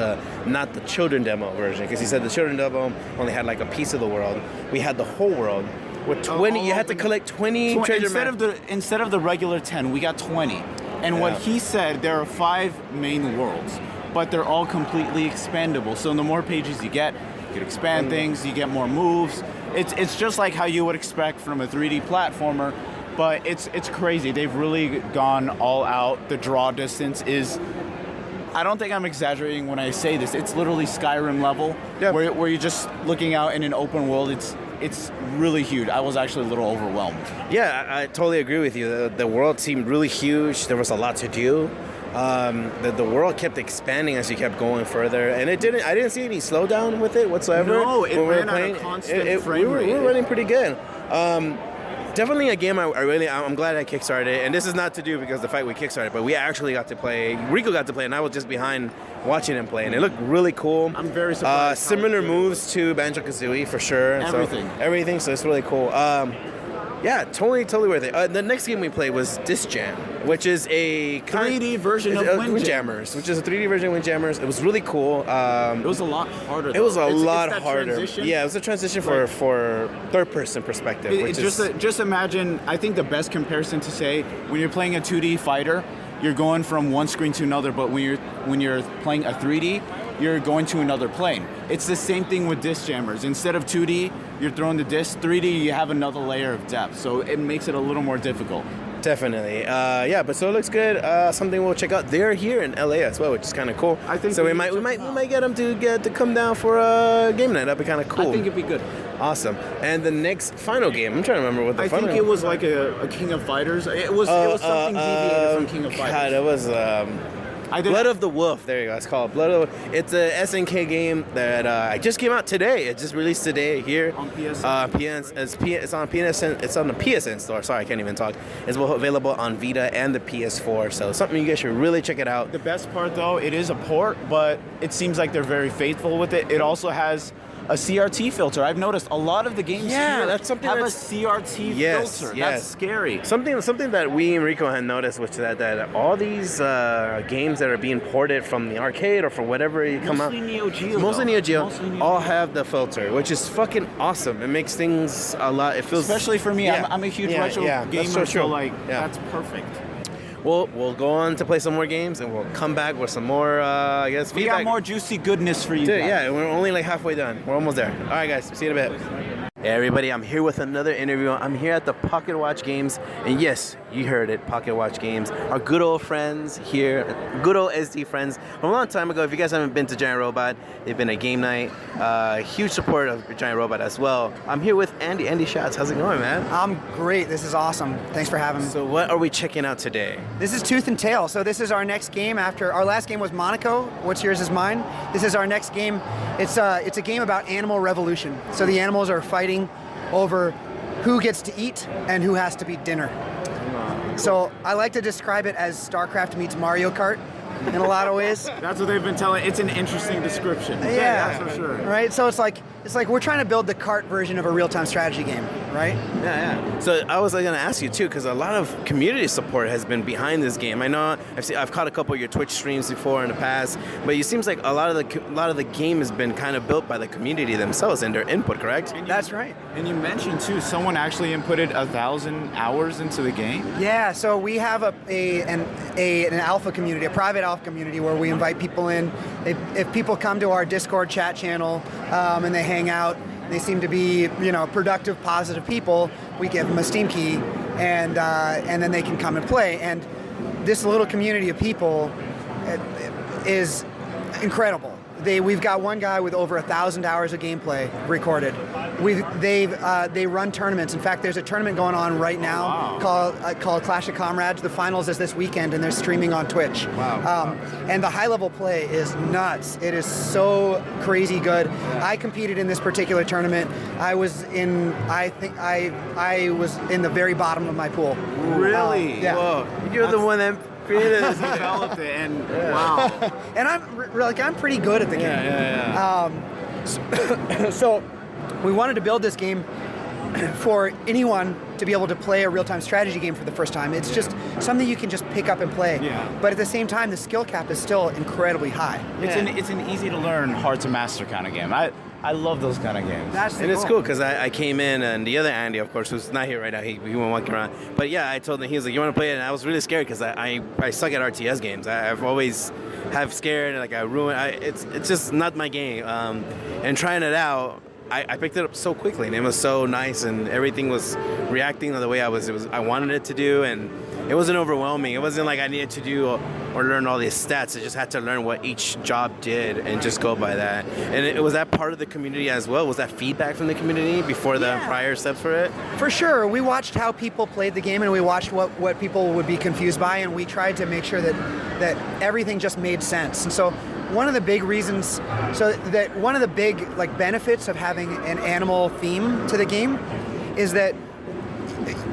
not the children demo version, because he said the children demo only had like a piece of the world. We had the whole world with 20. You had to collect 20 treasure maps. Instead of the regular 10, we got 20. And what he said, there are 5 main worlds, but they're all completely expandable. So the more pages you get, you can expand things, you get more moves. It's just like how you would expect from a 3D platformer, but it's crazy. They've really gone all out. The draw distance is, I don't think I'm exaggerating when I say this, it's literally Skyrim level, where you're just looking out in an open world. It's really huge. I was actually a little overwhelmed. Yeah, I totally agree with you. The world seemed really huge. There was a lot to do. The world kept expanding as you kept going further, and I didn't see any slowdown with it whatsoever. No, it when we ran were at a playing. constant frame rate. We were running pretty good. Definitely a game I'm glad I kickstarted, and this is not to do because the fact we kickstarted, but we actually got to play. Rico got to play, and I was just behind watching him play, and it looked really cool. I'm very surprised. Similar moves to Banjo-Kazooie for sure. Everything. So it's really cool. Yeah, totally worth it. The next game we played was Disc Jam, which is a 3D version of Windjammers, which is a 3D version of Windjammers. It was really cool. It was a lot harder. It was a lot that harder. transition. Yeah, it was a transition for third-person perspective. Just imagine. I think the best comparison to say when you're playing a 2D fighter, you're going from one screen to another. But when you're playing a 3D, you're going to another plane. It's the same thing with disc jammers. Instead of 2D, you're throwing the disc. 3D, you have another layer of depth, so it makes it a little more difficult. Definitely. Yeah, but so it looks good. Something we'll check out. They're here in LA as well, which is kind of cool. I think so. We might get them to come down for a game night. That'd be kind of cool. I think it'd be good. Awesome. And the next final game, I'm trying to remember what the final. I think it was like a King of Fighters. It was something deviated from King of Fighters. God, it was. Blood of the Wolf. There you go. It's called Blood of the Wolf. It's a SNK game that just came out today. It just released today here on PSN. It's on PSN. It's on the PSN store. Sorry, I can't even talk. It's available on Vita and the PS4. So something you guys should really check it out. The best part though, it is a port, but it seems like they're very faithful with it. It also has a CRT filter. I've noticed a lot of the games here that's something have that's, a CRT filter. Yes. That's scary. Something that we and Rico had noticed, which that all these games that are being ported from the arcade or from whatever you come out, mostly Neo Geo, all have the filter, which is fucking awesome. It makes things a lot. It feels, especially for me. I'm a huge retro gamer, so that's perfect. We'll go on to play some more games, and we'll come back with some more, I guess, feedback. We got more juicy goodness for you guys. Yeah, we're only like halfway done. We're almost there. All right, guys. See you in a bit. Hey, everybody. I'm here with another interview. I'm here at the Pocket Watch Games. And yes, you heard it, Pocket Watch Games. Our good old friends here, good old SD friends from a long time ago. If you guys haven't been to Giant Robot, they've been a game night. Huge support of Giant Robot as well. I'm here with Andy Schatz. How's it going, man? I'm great. This is awesome. Thanks for having me. So what are we checking out today? This is Tooth and Tail. So this is our next game after our last game was Monaco. What's yours is mine. This is our next game. It's a game about animal revolution. So the animals are fighting over who gets to eat and who has to be dinner. So I like to describe it as StarCraft meets Mario Kart in a lot of ways. That's what they've been telling. It's an interesting description. Yeah, that's for sure. Right. So it's like we're trying to build the kart version of a real-time strategy game, right? Yeah. So I was going to ask you too, because a lot of community support has been behind this game. I know I've caught a couple of your Twitch streams before in the past, but it seems like a lot of the game has been kind of built by the community themselves and their input, correct? That's right. And you mentioned too, someone actually inputted 1,000 hours into the game. Yeah. So we have an alpha community, a private alpha community, where we invite people in. If people come to our Discord chat channel and they hang out, they seem to be productive, positive people, we give them a Steam key, and then they can come and play. And this little community of people is incredible. We've got one guy with over 1,000 hours of gameplay recorded. They run tournaments. In fact, there's a tournament going on right now called Clash of Comrades. The finals is this weekend, and they're streaming on Twitch. Wow. And the high level play is nuts. It is so crazy good. I competed in this particular tournament. I was in the very bottom of my pool. Really? Yeah. Whoa. You're the one that created this. Developed it, and wow. And I'm pretty good at the game. Yeah. So we wanted to build this game for anyone to be able to play a real-time strategy game for the first time. It's just something you can just pick up and play. Yeah. But at the same time, the skill cap is still incredibly high. It's an easy to learn, hard to master kind of game. I love those kind of games. It's cool because I came in, and the other Andy, of course, who's not here right now, he went walking around. But yeah, I told him, he was like, you want to play it? And I was really scared because I suck at RTS games. I've always have scared, like I ruin. It's just not my game. And trying it out, I picked it up so quickly, and it was so nice, and everything was reacting the way I wanted it to do, and it wasn't overwhelming. It wasn't like I needed to do or learn all these stats. I just had to learn what each job did and just go by that. And it was that part of the community as well. Was that feedback from the community before the prior steps for it? For sure. We watched how people played the game, and we watched what people would be confused by, and we tried to make sure that everything just made sense. And so one of the big reasons, one of the big benefits of having an animal theme to the game is that,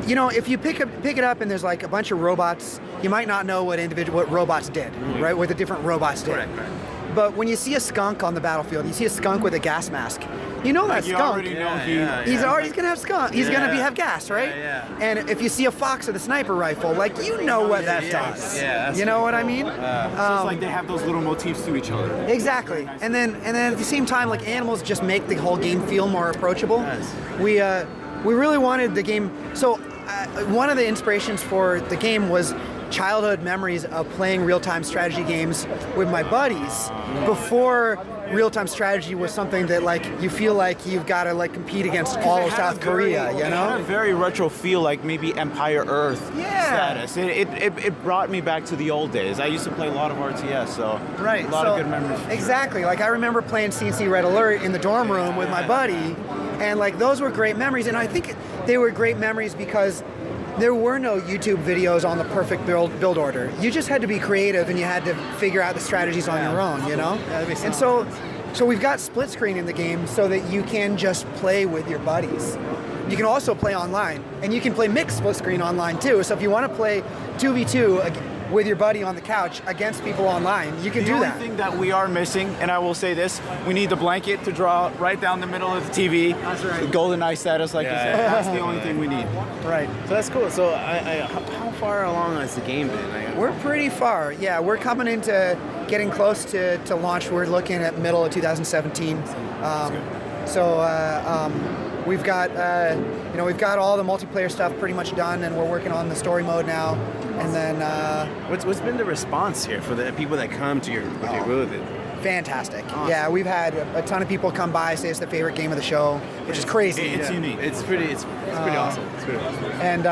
if you pick it up and there's a bunch of robots, you might not know what robots did, right? What the different robots did. Correct. But when you see a skunk on the battlefield, you see a skunk with a gas mask, You know that Like, you skunk. already know He's gonna have skunk. He's gonna have gas, right? Yeah. And if you see a fox with a sniper rifle, like you know what that does. Yeah, you know what I mean? So it's like they have those little motifs to each other. Exactly. And then at the same time, like animals just make the whole game feel more approachable. Yes. We really wanted the game. So one of the inspirations for the game was childhood memories of playing real-time strategy games with my buddies before real-time strategy was something that like you feel like you've got to like compete against all of South Korea, you It had know? a very retro feel, like maybe Empire Earth status. It brought me back to the old days. I used to play a lot of RTS, so Right. a lot of good memories. Exactly. Like I remember playing CNC Red Alert in the dorm room with my buddy, and like those were great memories. And I think they were great memories because there were no YouTube videos on the perfect build order. You just had to be creative and you had to figure out the strategies on your own, you know? And so we've got split screen in the game so that you can just play with your buddies. You can also play online, and you can play mixed split screen online too. So if you want to play 2v2 with your buddy on the couch against people online, you can do that. The only thing that we are missing, and I will say this, we need the blanket to draw right down the middle of the TV. That's right. The golden eye status, like you said. That's the only thing we need. Right. So that's cool. So how far along has the game been? We're pretty far. Yeah, we're coming into getting close to launch. We're looking at middle of 2017. We've got we've got all the multiplayer stuff pretty much done, and we're working on the story mode now. And then what's been the response here for the people that come to your booth? Fantastic. Awesome. Yeah, we've had a ton of people come by, say it's their favorite game of the show, which is crazy. It's unique. It's pretty awesome. It's pretty awesome. And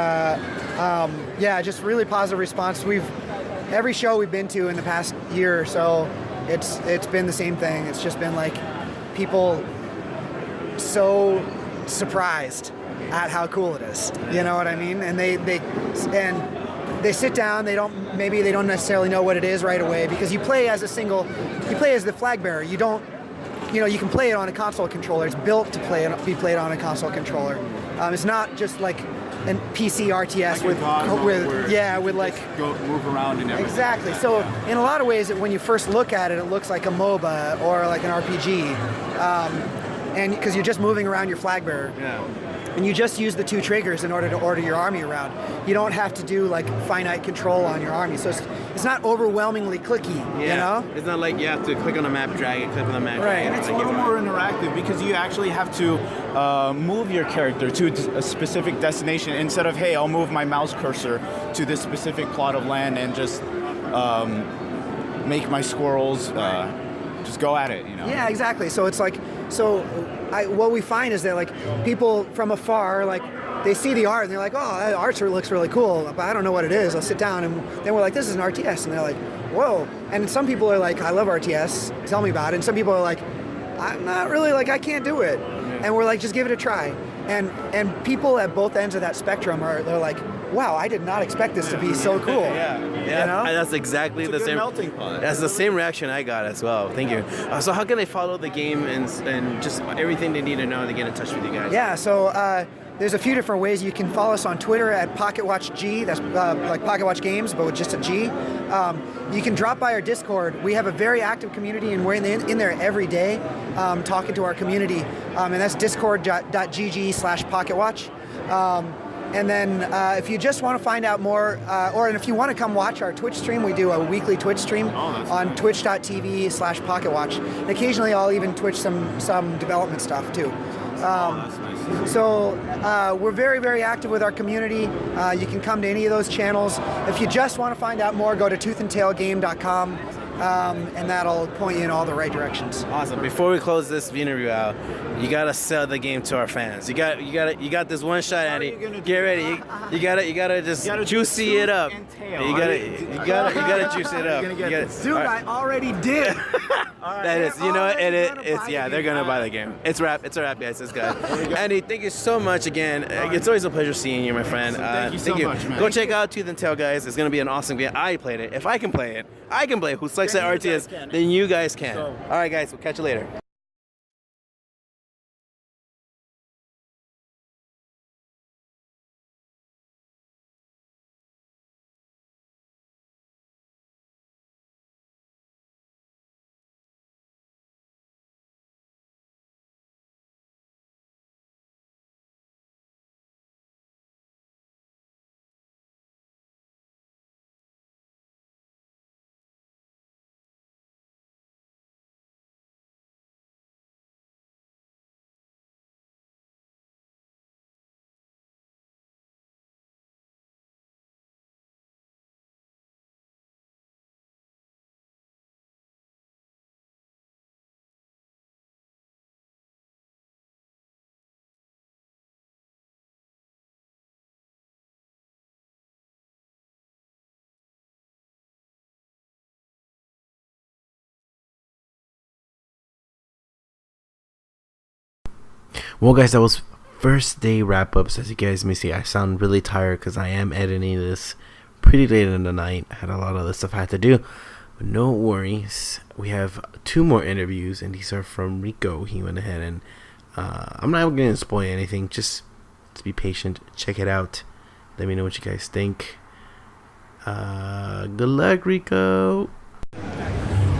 just really positive response. Every show we've been to in the past year or so, it's been the same thing. It's just been like people so surprised at how cool it is. You know what I mean? And they sit down. They don't necessarily know what it is right away because you play as the flag bearer. You don't, you can play it on a console controller. It's built to be played on a console controller. It's not just like a PC RTS with go move around and everything. Exactly. So in a lot of ways, when you first look at it, it looks like a MOBA or like an RPG, and because you're just moving around your flag bearer. Yeah. And you just use the two triggers in order to order your army around. You don't have to do like finite control on your army. So it's not overwhelmingly clicky, you know? It's not like you have to click on a map, drag it, click on the map, Right. drag it. And it's a little more interactive because you actually have to move your character to a specific destination instead of, hey, I'll move my mouse cursor to this specific plot of land and just make my squirrels just go at it, Yeah, exactly. So it's like, what we find is that like people from afar, like they see the art and they're like, oh, that art looks really cool, but I don't know what it is. I'll sit down and then we're like, this is an RTS, and they're like, whoa. And some people are like, I love RTS, tell me about it. And some people are like, I'm not really, like, I can't do it. And we're like, just give it a try. And people at both ends of that spectrum they're like, wow, I did not expect this to be so cool. Yeah. You know? That's exactly the same melting pot. That's the same reaction I got as well. Thank you. So how can they follow the game and just everything they need to know to get in touch with you guys? Yeah, so there's a few different ways. You can follow us on Twitter at PocketWatchG. That's like Pocket Watch Games, but with just a G. You can drop by our Discord. We have a very active community, and we're in there every day talking to our community. And that's discord.gg/PocketWatch. And then if you just want to find out more, and if you want to come watch our Twitch stream, we do a weekly Twitch stream on twitch.tv/PocketWatch. And occasionally I'll even Twitch some development stuff too. That's nice. So we're very, very active with our community. You can come to any of those channels. If you just want to find out more, go to toothandtailgame.com. And that'll point you in all the right directions. Awesome. Before we close this interview out, you gotta sell the game to our fans. You got this one shot, Andy. Get ready. You gotta just juicy it up. You gotta juice it up. Dude, I already did. That is, they're gonna buy the game. It's a wrap, guys. This guy. Andy, thank you so much again. It's always a pleasure seeing you, my friend. Thank you so much, man. Go check out Tooth and Tail, guys. It's gonna be an awesome game. I played it. If I can play it, Who sucks at RTS? Then you guys can. All right, guys. We'll catch you later. Well, guys, that was first day wrap ups. As you guys may see, I sound really tired because I am editing this pretty late in the night. I had a lot of other stuff I had to do. But no worries. We have 2 more interviews, and these are from Rico. He went ahead and I'm not going to spoil anything. Just be patient. Check it out. Let me know what you guys think. Good luck, Rico.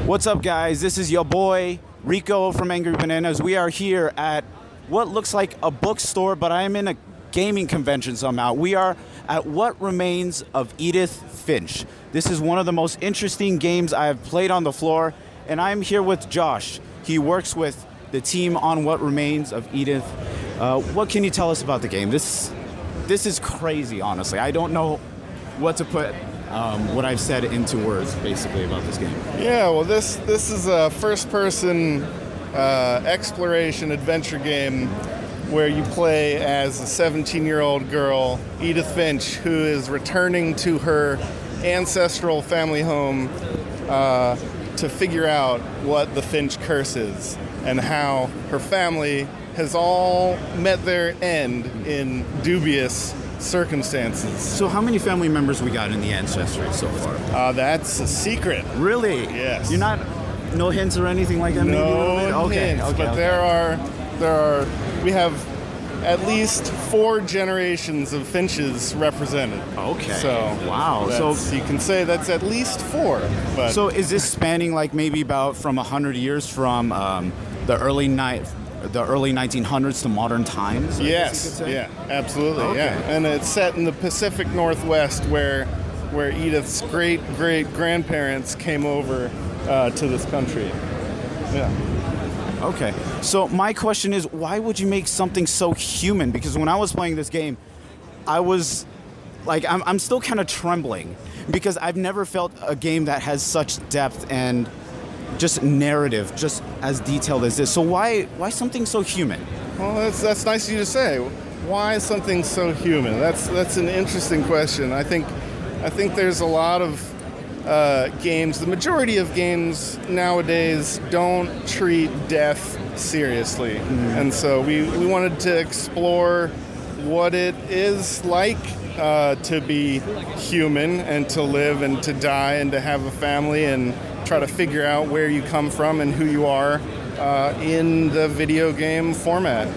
What's up, guys? This is your boy Rico from Angry Bananas. We are here at what looks like a bookstore, but I am in a gaming convention somehow. We are at What Remains of Edith Finch. This is one of the most interesting games I have played on the floor, and I'm here with Josh. He works with the team on What Remains of Edith. What can you tell us about the game? This is crazy, honestly. I don't know what to put what I've said into words, basically, about this game. Yeah, well, this is a first-person exploration adventure game where you play as a 17-year-old girl, Edith Finch, who is returning to her ancestral family home to figure out what the Finch curse is and how her family has all met their end in dubious circumstances. So how many family members we got in the ancestry so far? That's a secret. Really? Yes. You're not, no hints or anything like that? No hints, but there are, we have at least 4 generations of Finches represented. Okay. So wow. So you can say that's at least 4. But so is this spanning like maybe about from 100 years from the early 1900s to modern times? Yes. Yeah. Absolutely. Okay. Yeah. And it's set in the Pacific Northwest, where Edith's great grandparents came over to this country. Yeah. Okay. So my question is, why would you make something so human? Because when I was playing this game, I was like, I'm still kind of trembling because I've never felt a game that has such depth and just narrative, just as detailed as this. So why something so human? Well, that's nice of you to say. Why is something so human? That's an interesting question. I think there's a lot of games. The majority of games nowadays don't treat death seriously, and so we wanted to explore what it is like to be human and to live and to die and to have a family and try to figure out where you come from and who you are in the video game format.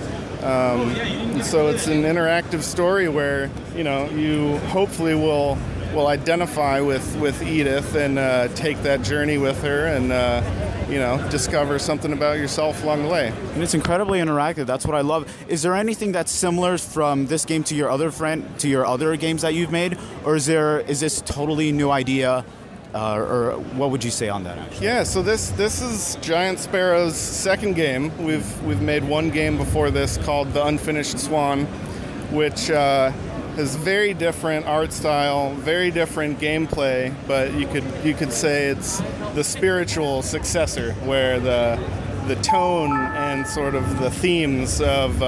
So it's an interactive story where you hopefully will identify with Edith and take that journey with her and discover something about yourself along the way. And it's incredibly interactive. That's what I love. Is there anything that's similar from this game to your other games that you've made, or is this totally new idea? Or what would you say on that, actually? Yeah, so this is Giant Sparrow's second game. We've made one game before this called The Unfinished Swan, which has very different art style, very different gameplay, but you could say it's the spiritual successor, where the tone and sort of the themes of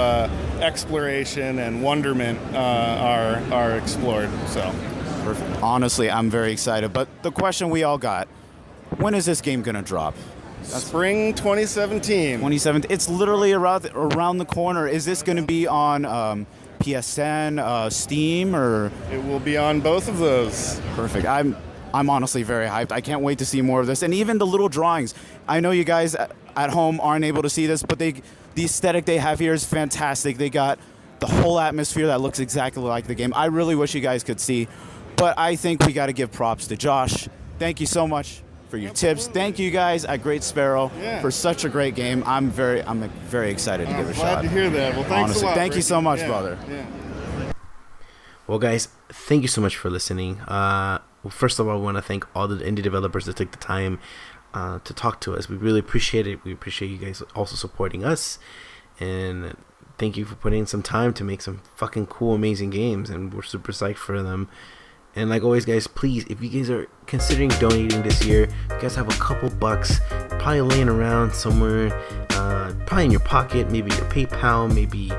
exploration and wonderment are explored. So. Perfect. Honestly, I'm very excited. But the question we all got, when is this game going to drop? Spring 2017. It's literally around the corner. Is this going to be on PSN, Steam, or? It will be on both of those. Perfect. I'm honestly very hyped. I can't wait to see more of this. And even the little drawings. I know you guys at home aren't able to see this, but the aesthetic they have here is fantastic. They got the whole atmosphere that looks exactly like the game. I really wish you guys could see. But I think we got to give props to Josh. Thank you so much for your tips. Thank you guys at Great Sparrow for such a great game. I'm very excited to give it a shot. Glad to hear that. Well, thanks honestly, a lot. Thank you so much, yeah. brother. Yeah. Well, guys, thank you so much for listening. Well, first of all, I want to thank all the indie developers that took the time to talk to us. We really appreciate it. We appreciate you guys also supporting us. And thank you for putting in some time to make some fucking cool, amazing games. And we're super psyched for them. And like always, guys, please, if you guys are considering donating this year, you guys have a couple bucks probably laying around somewhere, probably in your pocket, maybe your PayPal, maybe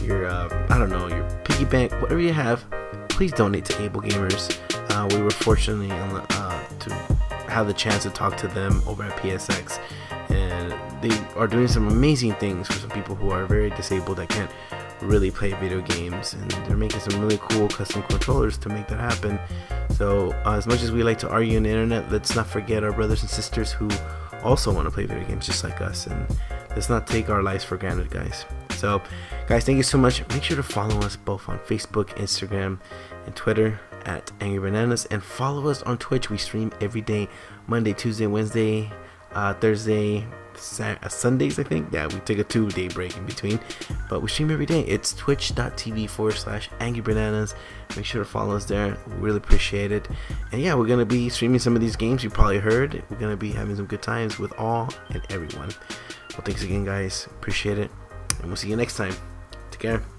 your, your piggy bank, whatever you have, please donate to Able Gamers. We were fortunately to have the chance to talk to them over at PSX, and they are doing some amazing things for some people who are very disabled that can't really play video games, and they're making some really cool custom controllers to make that happen. So as much as we like to argue on the internet, let's not forget our brothers and sisters who also want to play video games just like us, and let's not take our lives for granted, guys. So guys, thank you so much. Make sure to follow us both on Facebook, Instagram, and Twitter at Angry Bananas, and follow us on Twitch. We stream every day, Monday, Tuesday, Wednesday, Thursday, Sundays, I think. Yeah, we take a 2-day break in between, but we stream every day. It's twitch.tv/Angry Bananas. Make sure to follow us there. We really appreciate it. And yeah, we're gonna be streaming some of these games you probably heard. We're gonna be having some good times with all and everyone. Well, thanks again, guys. Appreciate it, and we'll see you next time. Take care.